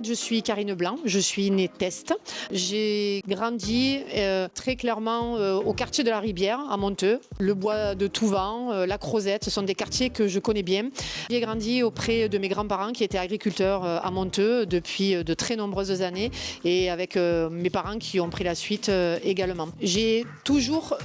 Je suis Karine Blanc, je suis née Teste. J'ai grandi très clairement au quartier de la Ribière, à Monteux. Le bois de Touvent, la Crozette, ce sont des quartiers que je connais bien. J'ai grandi auprès de mes grands-parents qui étaient agriculteurs à Monteux depuis de très nombreuses années et avec mes parents qui ont pris la suite également. J'ai toujours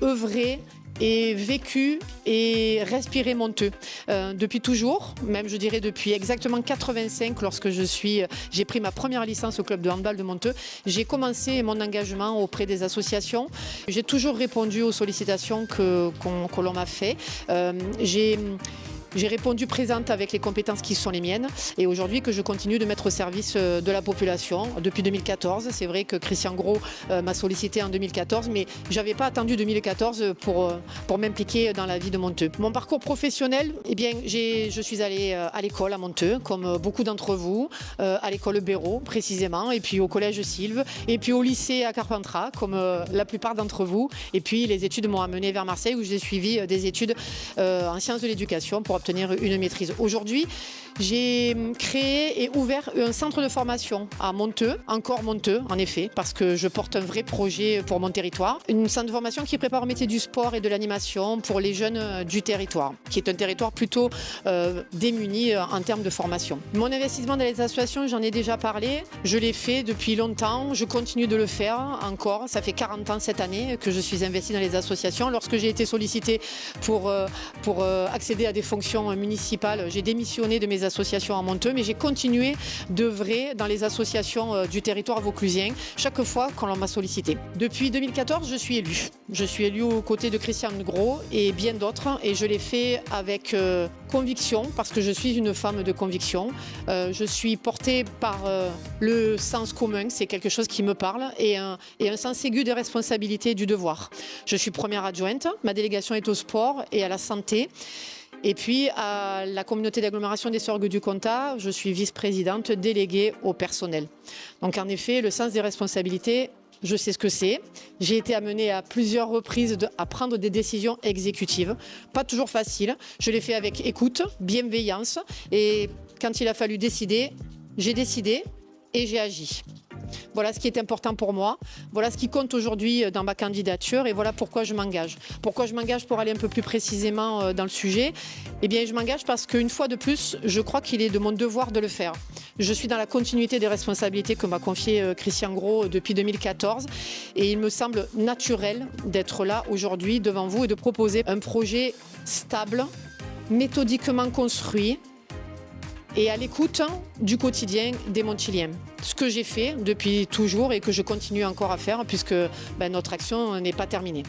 œuvré et vécu et respiré Monteux depuis toujours, même je dirais depuis exactement 85 lorsque j'ai pris ma première licence au club de handball de Monteux. J'ai commencé mon engagement auprès des associations. J'ai toujours répondu aux sollicitations que l'on m'a fait. J'ai répondu présente avec les compétences qui sont les miennes et aujourd'hui que je continue de mettre au service de la population depuis 2014. C'est vrai que Christian Gros m'a sollicité en 2014, mais je n'avais pas attendu 2014 pour m'impliquer dans la vie de Monteux. Mon parcours professionnel, eh bien, je suis allée à l'école à Monteux, comme beaucoup d'entre vous, à l'école Béraud précisément, et puis au collège Sylve, et puis au lycée à Carpentras, comme la plupart d'entre vous. Et puis les études m'ont amené vers Marseille où j'ai suivi des études en sciences de l'éducation pour obtenir une maîtrise. Aujourd'hui, j'ai créé et ouvert un centre de formation à Monteux, encore Monteux en effet, parce que je porte un vrai projet pour mon territoire. Un centre de formation qui prépare au métier du sport et de l'animation pour les jeunes du territoire, qui est un territoire plutôt démuni en termes de formation. Mon investissement dans les associations, j'en ai déjà parlé, je l'ai fait depuis longtemps, je continue de le faire encore. Ça fait 40 ans cette année que je suis investie dans les associations. Lorsque j'ai été sollicitée pour accéder à des fonctions municipales, j'ai démissionné de mes associations à Monteux, mais j'ai continué d'œuvrer dans les associations du territoire vauclusien chaque fois qu'on m'a sollicité. Depuis 2014, je suis élue. Je suis élue aux côtés de Christian Gros et bien d'autres, et je l'ai fait avec conviction, parce que je suis une femme de conviction. Je suis portée par le sens commun, c'est quelque chose qui me parle, et un sens aigu des responsabilités et du devoir. Je suis première adjointe, ma délégation est au sport et à la santé. Et puis, à la communauté d'agglomération des Sorgues du Comtat, je suis vice-présidente déléguée au personnel. Donc, en effet, le sens des responsabilités, je sais ce que c'est. J'ai été amenée à plusieurs reprises à prendre des décisions exécutives. Pas toujours facile. Je l'ai fait avec écoute, bienveillance. Et quand il a fallu décider, j'ai décidé et j'ai agi. Voilà ce qui est important pour moi, voilà ce qui compte aujourd'hui dans ma candidature et voilà pourquoi je m'engage. Pourquoi je m'engage pour aller un peu plus précisément dans le sujet? Eh bien, je m'engage parce qu'une fois de plus, je crois qu'il est de mon devoir de le faire. Je suis dans la continuité des responsabilités que m'a confié Christian Gros depuis 2014 et il me semble naturel d'être là aujourd'hui devant vous et de proposer un projet stable, méthodiquement construit, et à l'écoute du quotidien des Montiliens. Ce que j'ai fait depuis toujours et que je continue encore à faire puisque notre action n'est pas terminée.